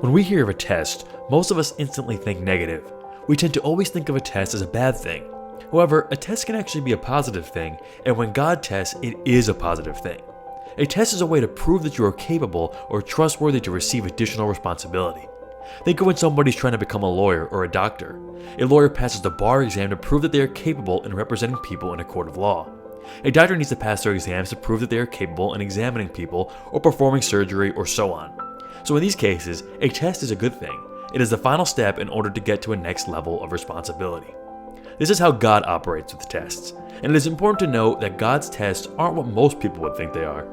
When we hear of a test, most of us instantly think negative. We tend to always think of a test as a bad thing. However, a test can actually be a positive thing, and when God tests, it is a positive thing. A test is a way to prove that you are capable or trustworthy to receive additional responsibility. Think of when somebody's trying to become a lawyer or a doctor. A lawyer passes the bar exam to prove that they are capable in representing people in a court of law. A doctor needs to pass their exams to prove that they are capable in examining people or performing surgery or so on. So in these cases, a test is a good thing. It is the final step in order to get to a next level of responsibility. This is how God operates with tests, and it is important to note that God's tests aren't what most people would think they are.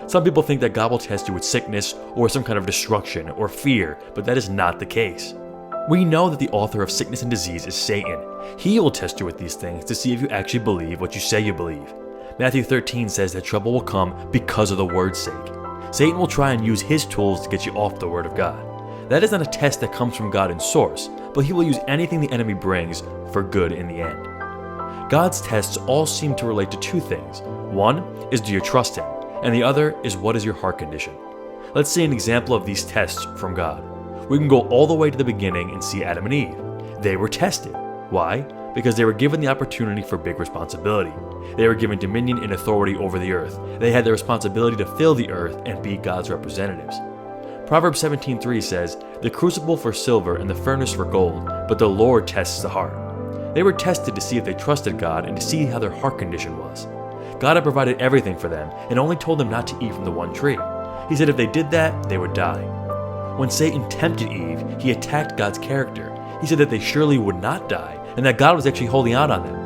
Some people think that God will test you with sickness or some kind of destruction or fear, but that is not the case. We know that the author of sickness and disease is Satan. He will test you with these things to see if you actually believe what you say you believe. Matthew 13 says that trouble will come because of the word's sake. Satan will try and use his tools to get you off the word of God. That is not a test that comes from God in source, but he will use anything the enemy brings for good in the end. God's tests all seem to relate to two things. One is, do you trust him? And the other is, what is your heart condition? Let's see an example of these tests from God. We can go all the way to the beginning and see Adam and Eve. They were tested. Why? Because they were given the opportunity for big responsibility. They were given dominion and authority over the earth. They had the responsibility to fill the earth and be God's representatives. Proverbs 17:3 says, "The crucible for silver and the furnace for gold, but the Lord tests the heart." They were tested to see if they trusted God and to see how their heart condition was. God had provided everything for them and only told them not to eat from the one tree. He said if they did that, they would die. When Satan tempted Eve, he attacked God's character. He said that they surely would not die and that God was actually holding out on them.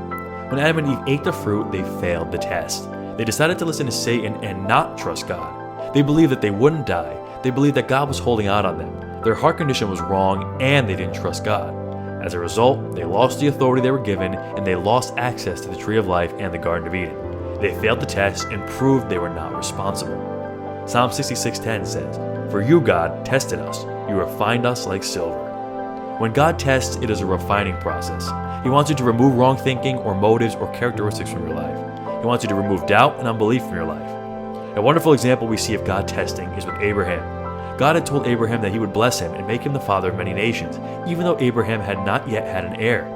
When Adam and Eve ate the fruit, they failed the test. They decided to listen to Satan and not trust God. They believed that they wouldn't die. They believed that God was holding out on them. Their heart condition was wrong and they didn't trust God. As a result, they lost the authority they were given and they lost access to the tree of life and the Garden of Eden. They failed the test and proved they were not responsible. Psalm 66:10 says, "For you, God, tested us. You refined us like silver." When God tests, it is a refining process. He wants you to remove wrong thinking or motives or characteristics from your life. He wants you to remove doubt and unbelief from your life. A wonderful example we see of God testing is with Abraham. God had told Abraham that he would bless him and make him the father of many nations, even though Abraham had not yet had an heir.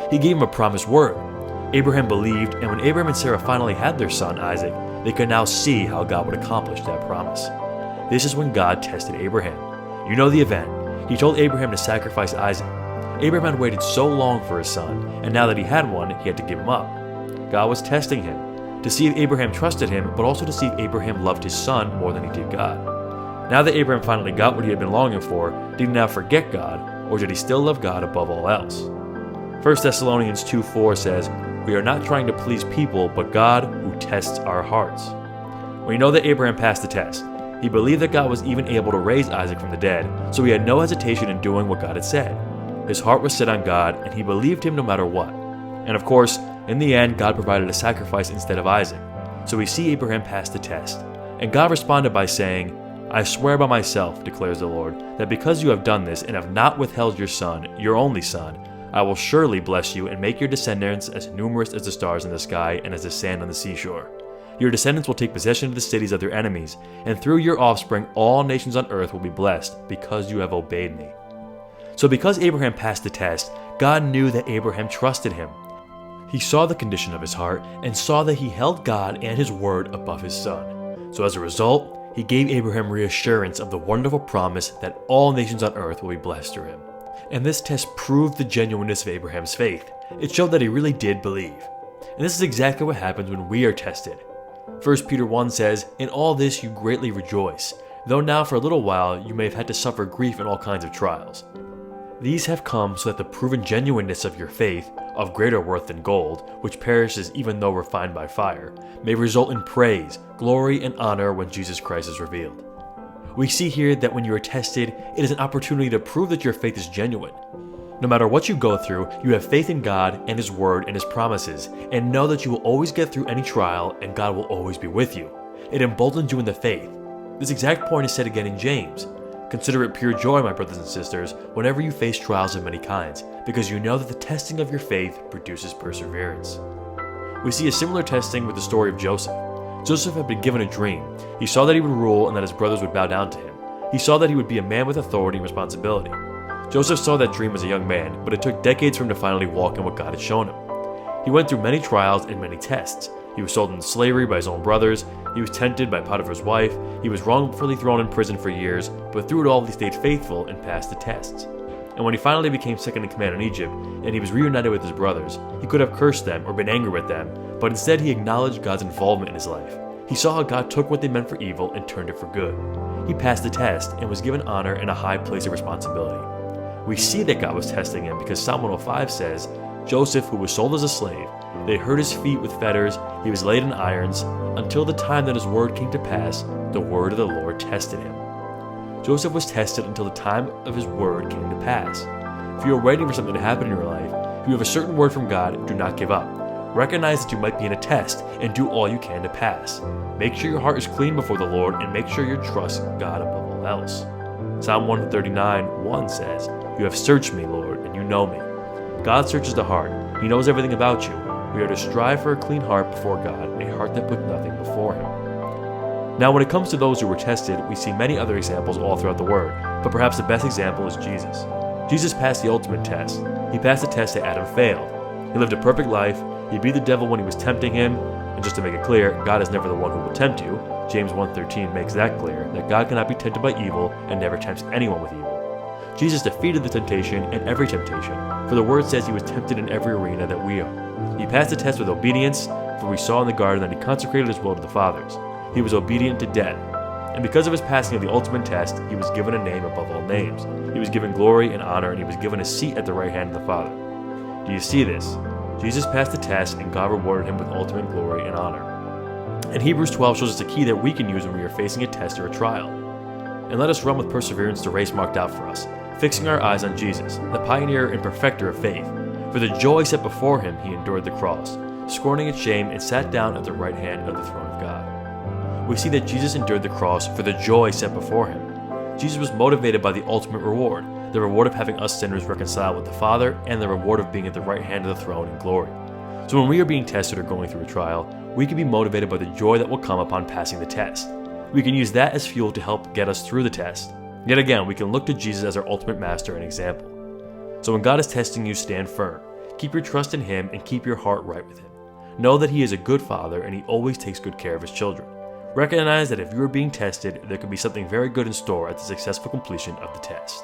He gave him a promised word. Abraham believed, and when Abraham and Sarah finally had their son Isaac, they could now see how God would accomplish that promise. This is when God tested Abraham. You know the event. He told Abraham to sacrifice Isaac. Abraham had waited so long for his son, and now that he had one, he had to give him up. God was testing him, to see if Abraham trusted him, but also to see if Abraham loved his son more than he did God. Now that Abraham finally got what he had been longing for, did he now forget God, or did he still love God above all else? 1 Thessalonians 2:4 says, "We are not trying to please people, but God who tests our hearts." We know that Abraham passed the test. He believed that God was even able to raise Isaac from the dead, so he had no hesitation in doing what God had said. His heart was set on God, and he believed him no matter what. And of course, in the end, God provided a sacrifice instead of Isaac. So we see Abraham pass the test. And God responded by saying, "I swear by myself, declares the Lord, that because you have done this and have not withheld your son, your only son, I will surely bless you and make your descendants as numerous as the stars in the sky and as the sand on the seashore. Your descendants will take possession of the cities of their enemies, and through your offspring all nations on earth will be blessed because you have obeyed me." So because Abraham passed the test, God knew that Abraham trusted him. He saw the condition of his heart and saw that he held God and his word above his son. So as a result, he gave Abraham reassurance of the wonderful promise that all nations on earth will be blessed through him. And this test proved the genuineness of Abraham's faith. It showed that he really did believe. And this is exactly what happens when we are tested. 1 Peter 1 says, "In all this you greatly rejoice, though now for a little while you may have had to suffer grief in all kinds of trials. These have come so that the proven genuineness of your faith, of greater worth than gold, which perishes even though refined by fire, may result in praise, glory, and honor when Jesus Christ is revealed." We see here that when you are tested, it is an opportunity to prove that your faith is genuine. No matter what you go through, you have faith in God and His Word and His promises, and know that you will always get through any trial and God will always be with you. It emboldens you in the faith. This exact point is said again in James. "Consider it pure joy, my brothers and sisters, whenever you face trials of many kinds, because you know that the testing of your faith produces perseverance." We see a similar testing with the story of Joseph. Joseph had been given a dream. He saw that he would rule and that his brothers would bow down to him. He saw that he would be a man with authority and responsibility. Joseph saw that dream as a young man, but it took decades for him to finally walk in what God had shown him. He went through many trials and many tests. He was sold into slavery by his own brothers. He was tempted by Potiphar's wife. He was wrongfully thrown in prison for years, but through it all he stayed faithful and passed the tests. And when he finally became second in command in Egypt, and he was reunited with his brothers, he could have cursed them or been angry with them, but instead he acknowledged God's involvement in his life. He saw how God took what they meant for evil and turned it for good. He passed the test and was given honor and a high place of responsibility. We see that God was testing him because Psalm 105 says, Joseph, who was sold as a slave, they hurt his feet with fetters, he was laid in irons, until the time that his word came to pass, the word of the Lord tested him. Joseph was tested until the time of his word came to pass. If you are waiting for something to happen in your life, if you have a certain word from God, do not give up. Recognize that you might be in a test and do all you can to pass. Make sure your heart is clean before the Lord and make sure you trust God above all else. Psalm 139:1 says, You have searched me, Lord, and you know me. God searches the heart. He knows everything about you. We are to strive for a clean heart before God, a heart that put nothing before Him. Now, when it comes to those who were tested, we see many other examples all throughout the Word, but perhaps the best example is Jesus. Jesus passed the ultimate test. He passed the test that Adam failed. He lived a perfect life. He beat the devil when he was tempting him. And just to make it clear, God is never the one who will tempt you. James 1:13 makes that clear, that God cannot be tempted by evil and never tempts anyone with evil. Jesus defeated the temptation and every temptation, for the Word says He was tempted in every arena that we are. He passed the test with obedience, for we saw in the garden that He consecrated His will to the fathers. He was obedient to death. And because of His passing of the ultimate test, He was given a name above all names. He was given glory and honor, and He was given a seat at the right hand of the Father. Do you see this? Jesus passed the test, and God rewarded Him with ultimate glory and honor. And Hebrews 12 shows us a key that we can use when we are facing a test or a trial. And let us run with perseverance the race marked out for us, fixing our eyes on Jesus, the pioneer and perfecter of faith. For the joy set before Him, He endured the cross, scorning its shame, and sat down at the right hand of the throne of God. We see that Jesus endured the cross for the joy set before Him. Jesus was motivated by the ultimate reward, the reward of having us sinners reconciled with the Father, and the reward of being at the right hand of the throne in glory. So when we are being tested or going through a trial, we can be motivated by the joy that will come upon passing the test. We can use that as fuel to help get us through the test. Yet again, we can look to Jesus as our ultimate master and example. So when God is testing you, stand firm. Keep your trust in Him and keep your heart right with Him. Know that He is a good Father and He always takes good care of His children. Recognize that if you are being tested, there could be something very good in store at the successful completion of the test.